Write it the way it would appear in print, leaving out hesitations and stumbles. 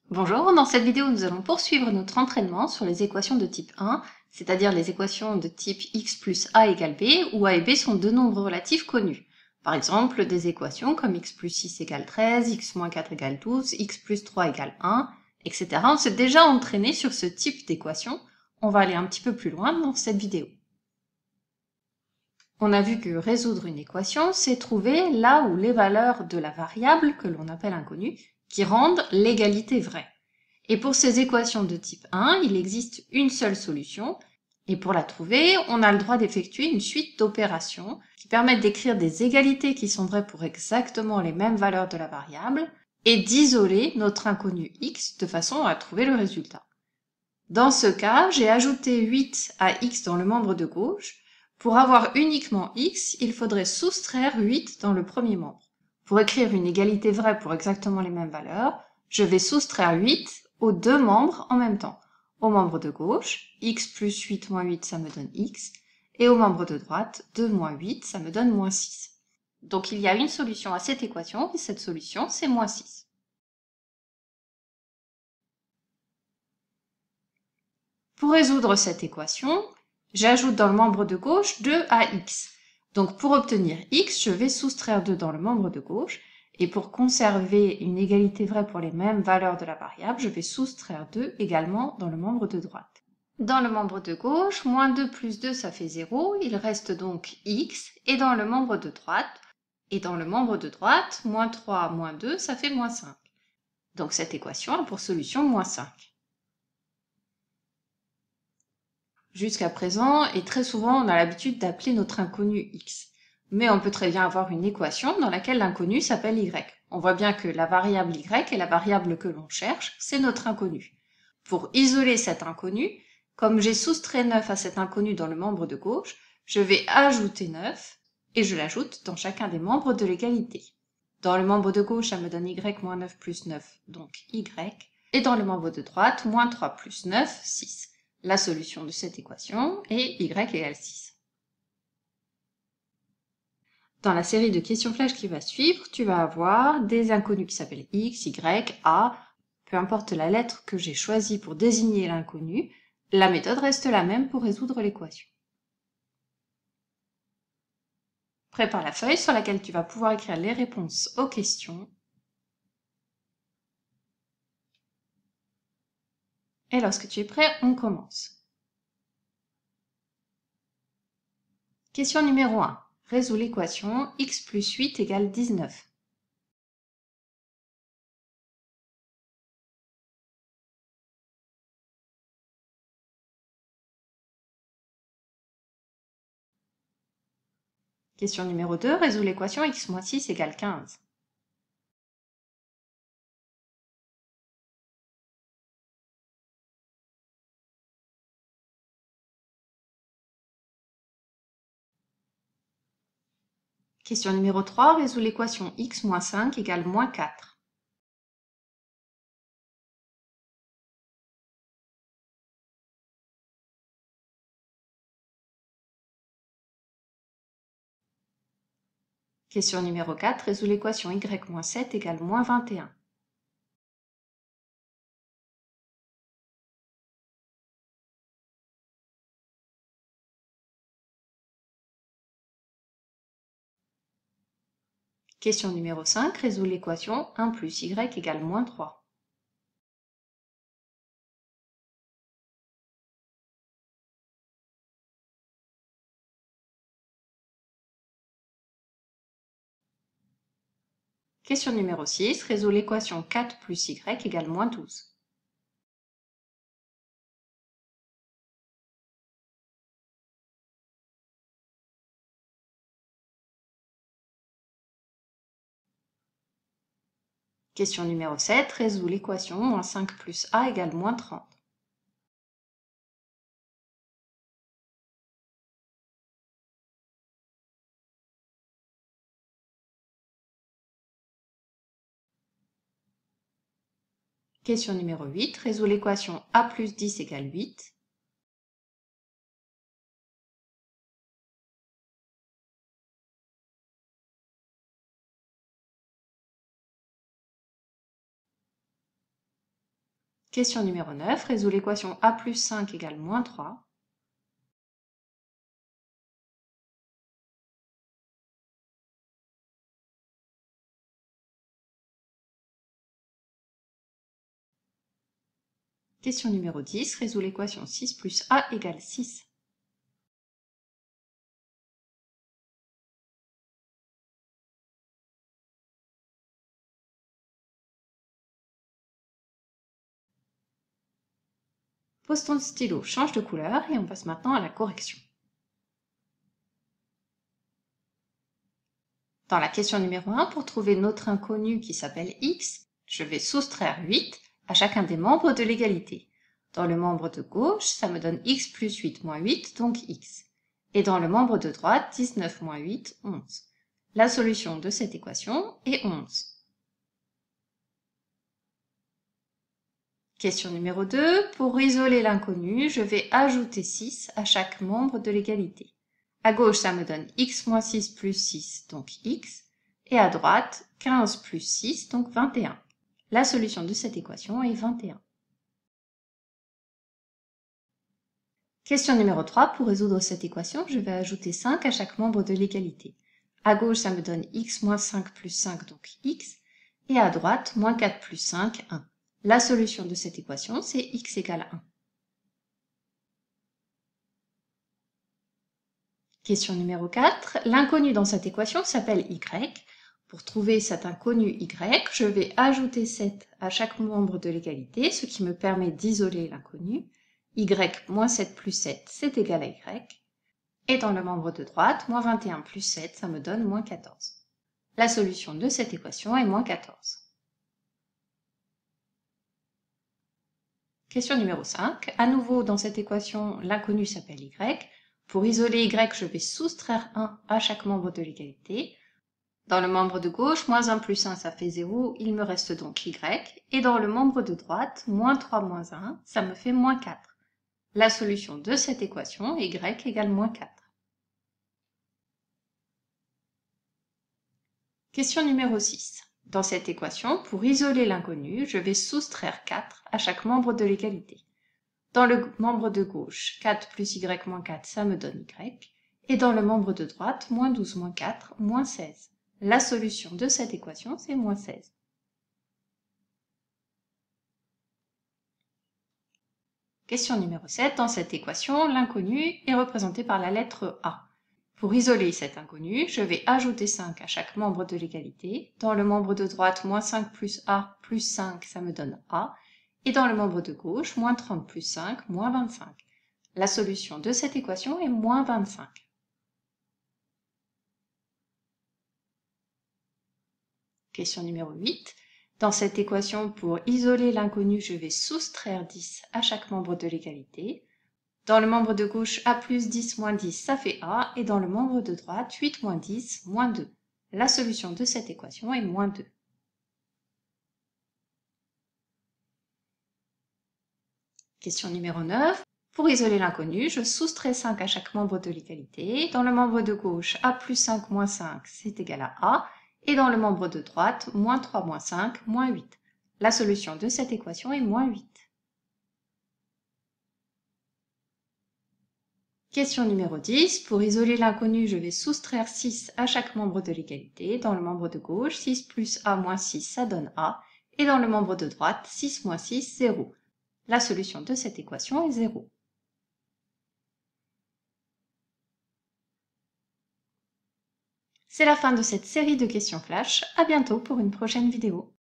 Bonjour, dans cette vidéo nous allons poursuivre notre entraînement sur les équations de type 1, c'est-à-dire les équations de type x plus a égale b, où a et b sont deux nombres relatifs connus. Par exemple, des équations comme x plus 6 égale 13, x moins 4 égale 12, x plus 3 égale 1, etc. On s'est déjà entraîné sur ce type d'équation. On va aller un petit peu plus loin dans cette vidéo. On a vu que résoudre une équation, c'est trouver là où les valeurs de la variable, que l'on appelle inconnue, qui rendent l'égalité vraie. Et pour ces équations de type 1, il existe une seule solution, et pour la trouver, on a le droit d'effectuer une suite d'opérations qui permettent d'écrire des égalités qui sont vraies pour exactement les mêmes valeurs de la variable, et d'isoler notre inconnu x de façon à trouver le résultat. Dans ce cas, j'ai ajouté 8 à x dans le membre de gauche. Pour avoir uniquement x, il faudrait soustraire 8 dans le premier membre. Pour écrire une égalité vraie pour exactement les mêmes valeurs, je vais soustraire 8 aux deux membres en même temps. Au membre de gauche, x plus 8 moins 8, ça me donne x, et au membre de droite, 2 moins 8, ça me donne moins 6. Donc il y a une solution à cette équation, et cette solution, c'est moins 6. Pour résoudre cette équation, j'ajoute dans le membre de gauche 2 à x. Donc pour obtenir x, je vais soustraire 2 dans le membre de gauche, et pour conserver une égalité vraie pour les mêmes valeurs de la variable, je vais soustraire 2 également dans le membre de droite. Dans le membre de gauche, moins 2 plus 2, ça fait 0, il reste donc x, et dans le membre de droite, moins 3 moins 2, ça fait moins 5. Donc cette équation a pour solution moins 5. Jusqu'à présent, et très souvent, on a l'habitude d'appeler notre inconnu x. Mais on peut très bien avoir une équation dans laquelle l'inconnu s'appelle y. On voit bien que la variable y est la variable que l'on cherche, c'est notre inconnu. Pour isoler cet inconnu, comme j'ai soustrait 9 à cet inconnu dans le membre de gauche, je vais ajouter 9 et je l'ajoute dans chacun des membres de l'égalité. Dans le membre de gauche, ça me donne y moins 9 plus 9, donc y. Et dans le membre de droite, moins 3 plus 9, 6. La solution de cette équation est y égale 6. Dans la série de questions flash qui va suivre, tu vas avoir des inconnus qui s'appellent x, y, a. Peu importe la lettre que j'ai choisie pour désigner l'inconnu, la méthode reste la même pour résoudre l'équation. Prépare la feuille sur laquelle tu vas pouvoir écrire les réponses aux questions. Et lorsque tu es prêt, on commence. Question numéro 1. Résous l'équation x plus 8 égale 19. Question numéro 2. Résous l'équation x moins 6 égale 15. Question numéro 3. Résous l'équation x moins 5 égale moins 4. Question numéro 4. Résous l'équation y moins 7 égale moins 21. Question numéro 5. Résous l'équation 1 plus y égale moins 3. Question numéro 6. Résous l'équation 4 plus y égale moins 12. Question numéro 7. Résous l'équation moins 5 plus a égale moins 30. Question numéro 8. Résous l'équation a plus 10 égale 8. Question numéro 9, résout l'équation a plus 5 égale moins 3. Question numéro 10, résout l'équation 6 plus a égale 6. Pose ton stylo, change de couleur et on passe maintenant à la correction. Dans la question numéro 1, pour trouver notre inconnu qui s'appelle x, je vais soustraire 8 à chacun des membres de l'égalité. Dans le membre de gauche, ça me donne x plus 8 moins 8, donc x. Et dans le membre de droite, 19 moins 8, 11. La solution de cette équation est 11. Question numéro 2, pour isoler l'inconnu, je vais ajouter 6 à chaque membre de l'égalité. À gauche, ça me donne x moins 6 plus 6, donc x. Et à droite, 15 plus 6, donc 21. La solution de cette équation est 21. Question numéro 3, pour résoudre cette équation, je vais ajouter 5 à chaque membre de l'égalité. À gauche, ça me donne x moins 5 plus 5, donc x. Et à droite, moins 4 plus 5, 1. La solution de cette équation, c'est x égale 1. Question numéro 4. L'inconnu dans cette équation s'appelle y. Pour trouver cet inconnu y, je vais ajouter 7 à chaque membre de l'égalité, ce qui me permet d'isoler l'inconnu. Y moins 7 plus 7, c'est égal à y. Et dans le membre de droite, moins 21 plus 7, ça me donne moins 14. La solution de cette équation est moins 14. Question numéro 5. À nouveau, dans cette équation, l'inconnu s'appelle y. Pour isoler y, je vais soustraire 1 à chaque membre de l'égalité. Dans le membre de gauche, moins 1 plus 1, ça fait 0, il me reste donc y. Et dans le membre de droite, moins 3 moins 1, ça me fait moins 4. La solution de cette équation est y égale moins 4. Question numéro 6. Dans cette équation, pour isoler l'inconnu, je vais soustraire 4 à chaque membre de l'égalité. Dans le membre de gauche, 4 plus y moins 4, ça me donne y. Et dans le membre de droite, moins 12 moins 4, moins 16. La solution de cette équation, c'est moins 16. Question numéro 7. Dans cette équation, l'inconnu est représenté par la lettre A. Pour isoler cet inconnu, je vais ajouter 5 à chaque membre de l'égalité. Dans le membre de droite, moins 5 plus A plus 5, ça me donne A. Et dans le membre de gauche, moins 30 plus 5, moins 25. La solution de cette équation est moins 25. Question numéro 8. Dans cette équation, pour isoler l'inconnu, je vais soustraire 10 à chaque membre de l'égalité. Dans le membre de gauche, A plus 10 moins 10, ça fait A. Et dans le membre de droite, 8 moins 10, moins 2. La solution de cette équation est moins 2. Question numéro 9. Pour isoler l'inconnu, je soustrais 5 à chaque membre de l'égalité. Dans le membre de gauche, A plus 5 moins 5, c'est égal à A. Et dans le membre de droite, moins 3 moins 5, moins 8. La solution de cette équation est moins 8. Question numéro 10. Pour isoler l'inconnu, je vais soustraire 6 à chaque membre de l'égalité. Dans le membre de gauche, 6 plus A moins 6, ça donne A. Et dans le membre de droite, 6 moins 6, 0. La solution de cette équation est 0. C'est la fin de cette série de questions flash. À bientôt pour une prochaine vidéo.